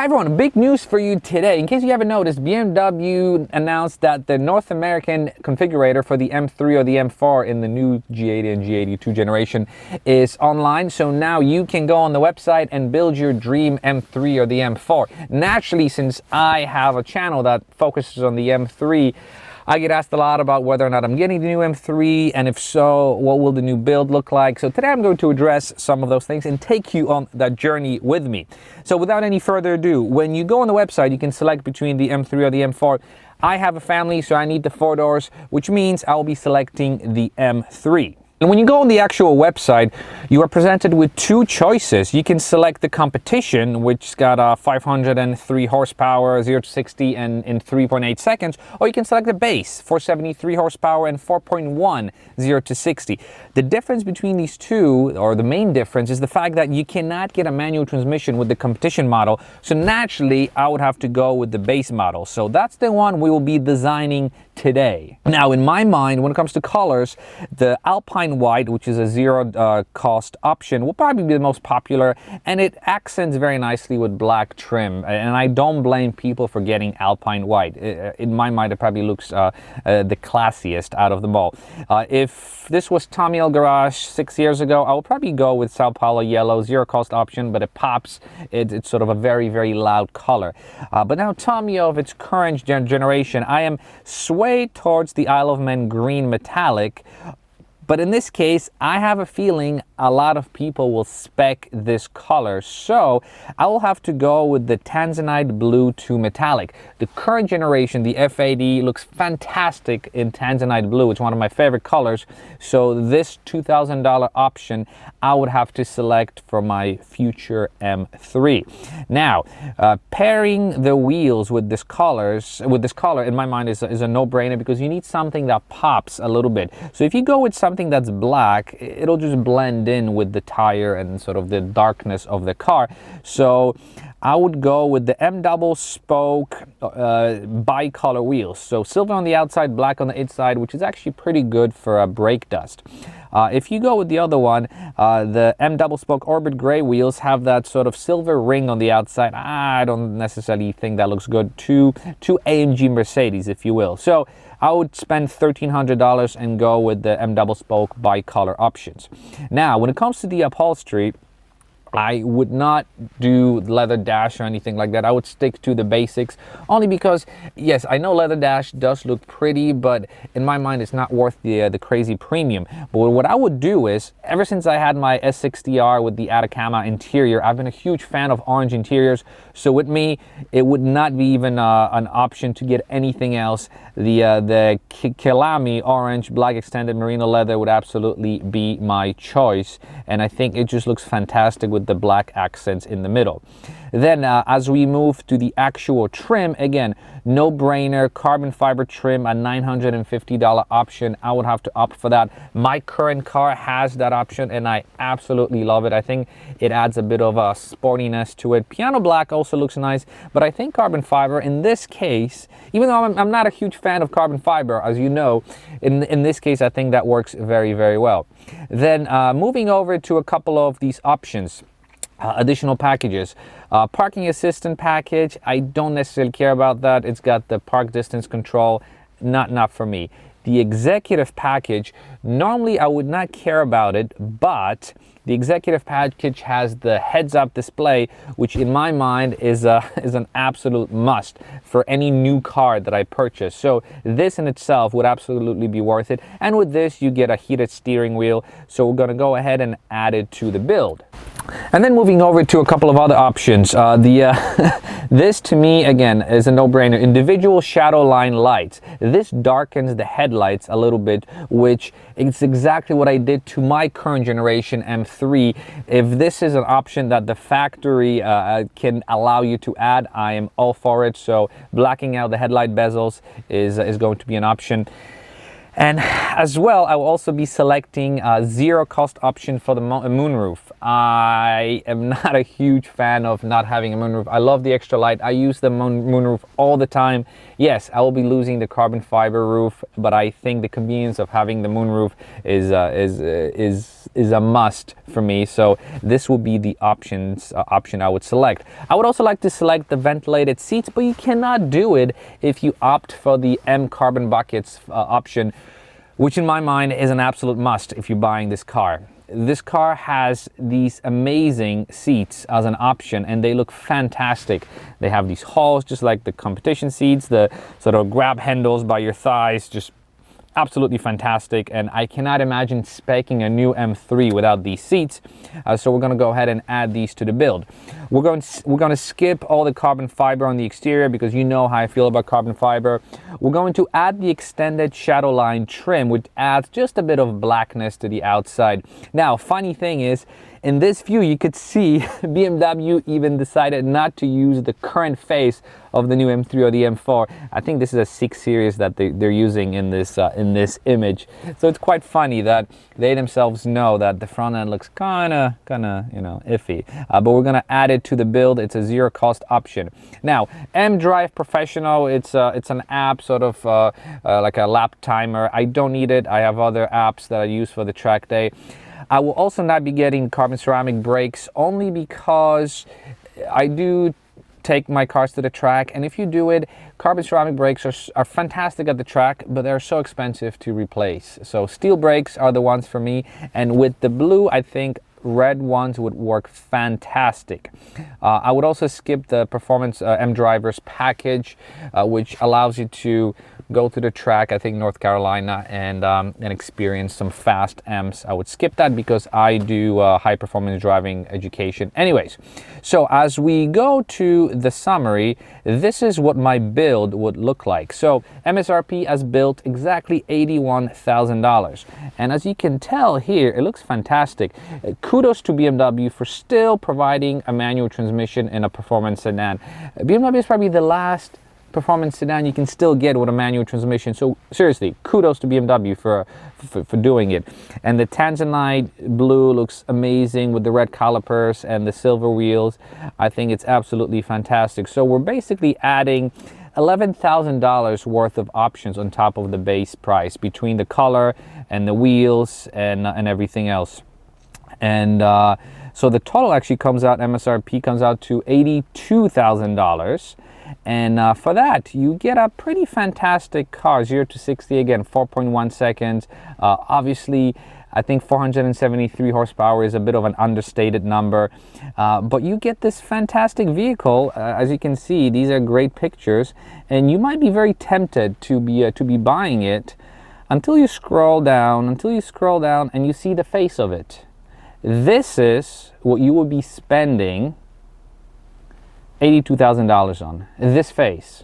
everyone, big news for you today. In case you haven't noticed, BMW announced that the North American configurator for the M3 or the M4 in the new G80 and G82 generation is online. So now you can go on the website and build your dream M3 or the M4. Naturally, since I have a channel that focuses on the M3, I get asked a lot about whether or not I'm getting the new M3, and if so, what will the new build look like? So today I'm going to address some of those things and take you on that journey with me. So without any further ado, when you go on the website, you can select between the M3 or the M4. I have a family, so I need the 4 doors, which means I'll be selecting the M3. And when you go on the actual website, you are presented with two choices. You can select the competition, which's got 503 horsepower, 0 to 60 and in 3.8 seconds, or you can select the base, 473 horsepower and 4.1, 0 to 60. The difference between these two, or the main difference, is the fact that you cannot get a manual transmission with the competition model. So naturally, I would have to go with the base model. So that's the one we will be designing today. Now, in my mind, when it comes to colors, the Alpine White, which is a zero cost option, will probably be the most popular, and it accents very nicely with black trim, and I don't blame people for getting Alpine White. In my mind, it probably looks the classiest out of them all. If this was Tommy L Garage 6 years ago, I would probably go with Sao Paulo Yellow, zero cost option, but it pops. It's sort of a very, very loud color. But now Tommy of its current generation, I am swayed towards the Isle of Man green metallic. But in this case, I have a feeling a lot of people will spec this color. So I will have to go with the Tanzanite blue to metallic. The current generation, the F80, looks fantastic in Tanzanite blue. It's one of my favorite colors. So this $2,000 option, I would have to select for my future M3. Now, pairing the wheels with this color, in my mind, is a no-brainer, because you need something that pops a little bit. So if you go with something that's black, it'll just blend in with the tire and sort of the darkness of the car. So I would go with the M double spoke bicolor wheels. So silver on the outside, black on the inside, which is actually pretty good for brake dust. If you go with the other one, the M double spoke Orbit gray wheels have that sort of silver ring on the outside. I don't necessarily think that looks good to AMG Mercedes, if you will. So I would spend $1,300 and go with the M double spoke bicolor options. Now, when it comes to the upholstery, I would not do leather dash or anything like that. I would stick to the basics, only because, yes, I know leather dash does look pretty, but in my mind, it's not worth the crazy premium. But what I would do is, ever since I had my S60R with the Atacama interior, I've been a huge fan of orange interiors. So with me, it would not be even an option to get anything else. The Kelami orange black extended merino leather would absolutely be my choice, and I think it just looks fantastic with the black accents in the middle. Then as we move to the actual trim, again, no-brainer, carbon fiber trim, a $950 option. I would have to opt for that. My current car has that option, and I absolutely love it. I think it adds a bit of a sportiness to it. Piano black also looks nice, but I think carbon fiber in this case, even though I'm not a huge fan of carbon fiber, as you know, in this case, I think that works very, very well. Then moving over to a couple of these options. Additional packages. Parking assistant package, I don't necessarily care about that. It's got the park distance control, not for me. The executive package, normally I would not care about it, but the executive package has the heads-up display, which in my mind is an absolute must for any new car that I purchase. So this in itself would absolutely be worth it. And with this, you get a heated steering wheel. So we're going to go ahead and add it to the build. And then moving over to a couple of other options. This to me, again, is a no-brainer. Individual shadow line lights. This darkens the headlights a little bit, which is exactly what I did to my current generation M3. If this is an option that the factory can allow you to add, I am all for it. So blacking out the headlight bezels is going to be an option. And as well, I will also be selecting a zero cost option for the moonroof. I am not a huge fan of not having a moonroof. I love the extra light. I use the moonroof all the time. Yes, I will be losing the carbon fiber roof, but I think the convenience of having the moonroof is a must for me. So this will be the option I would select. I would also like to select the ventilated seats, but you cannot do it if you opt for the M carbon buckets option, which in my mind is an absolute must if you're buying this car. This car has these amazing seats as an option, and they look fantastic. They have these halls just like the competition seats, the sort of grab handles by your thighs, just absolutely fantastic. And I cannot imagine speccing a new M3 without these seats. So we're going to go ahead and add these to the build. We're going to skip all the carbon fiber on the exterior because you know how I feel about carbon fiber. We're going to add the extended shadow line trim, which adds just a bit of blackness to the outside. Now, funny thing is, in this view, you could see BMW even decided not to use the current face of the new M3 or the M4. I think this is a 6 Series that they're using in this image. So it's quite funny that they themselves know that the front end looks kind of iffy. But we're gonna add it to the build. It's a zero cost option. Now, M Drive Professional, it's an app, sort of like a lap timer. I don't need it. I have other apps that I use for the track day. I will also not be getting carbon ceramic brakes, only because I do take my cars to the track, and if you do it, carbon ceramic brakes are fantastic at the track, but they're so expensive to replace. So steel brakes are the ones for me, and with the blue, I think red ones would work fantastic. I would also skip the Performance M Drivers package, which allows you to go to the track, I think North Carolina, and experience some fast M's. I would skip that because I do high performance driving education anyways. So as we go to the summary, this is what my build would look like. So MSRP as built exactly $81,000. And as you can tell here, it looks fantastic. Kudos to BMW for still providing a manual transmission in a performance sedan. BMW is probably the last performance sedan you can still get with a manual transmission. So seriously, kudos to BMW for doing it. And the Tanzanite blue looks amazing with the red calipers and the silver wheels. I think it's absolutely fantastic. So we're basically adding $11,000 worth of options on top of the base price between the color and the wheels and everything else. And so the total actually comes out, MSRP comes out to $82,000. And for that, you get a pretty fantastic car, 0 to 60, again, 4.1 seconds. Obviously, I think 473 horsepower is a bit of an understated number, but you get this fantastic vehicle. As you can see, these are great pictures, and you might be very tempted to be buying it until you scroll down, and you see the face of it. This is what you will be spending $82,000 on, this face.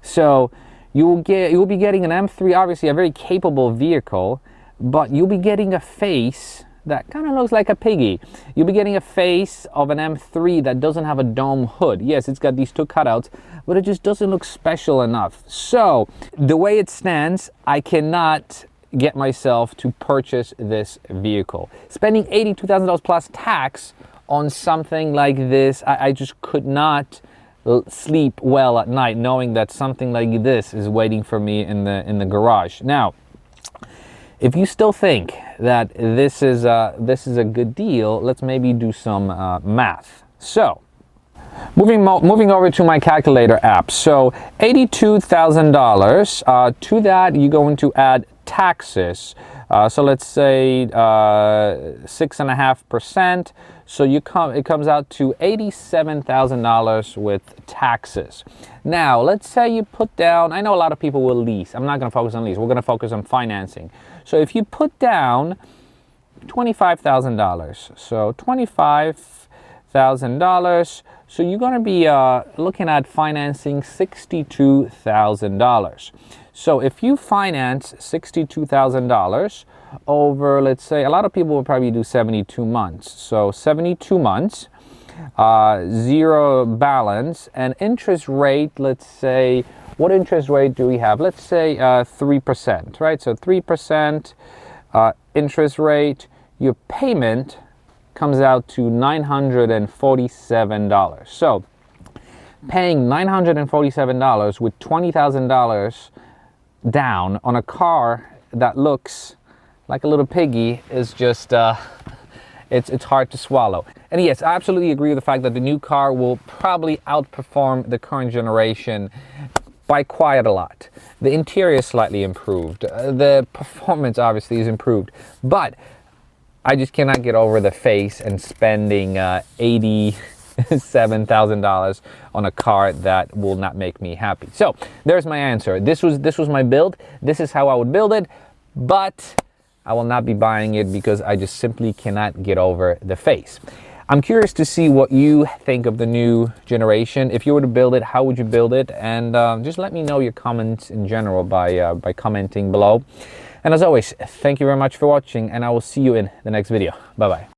So you will be getting an M3, obviously a very capable vehicle, but you'll be getting a face that kind of looks like a piggy. You'll be getting a face of an M3 that doesn't have a dome hood. Yes, it's got these two cutouts, but it just doesn't look special enough. So the way it stands, I cannot get myself to purchase this vehicle. Spending $82,000 plus tax on something like this, I just could not sleep well at night knowing that something like this is waiting for me in the garage. Now, if you still think that this is a good deal, let's maybe do some math. So, moving over to my calculator app. So, $82,000. To that, you're going to add taxes. So let's say 6.5%. So it comes out to $87,000 with taxes. Now, let's say you put down, I know a lot of people will lease. I'm not going to focus on lease. We're going to focus on financing. So if you put down $25,000, so $25,000, so you're going to be looking at financing $62,000. So if you finance $62,000 over, let's say, a lot of people will probably do 72 months. So 72 months, zero balance, and interest rate, let's say what interest rate do we have? Let's say 3%, right? So 3% interest rate, your payment comes out to $947. So paying $947 with $20,000 down on a car that looks like a little piggy is just it's hard to swallow. And yes, I absolutely agree with the fact that the new car will probably outperform the current generation by quite a lot. The interior is slightly improved, the performance obviously is improved, but I just cannot get over the face and spending $87,000 on a car that will not make me happy. So there's my answer. This was my build. This is how I would build it, but I will not be buying it because I just simply cannot get over the face. I'm curious to see what you think of the new generation. If you were to build it, how would you build it? And just let me know your comments in general by commenting below. And as always, thank you very much for watching, and I will see you in the next video. Bye-bye.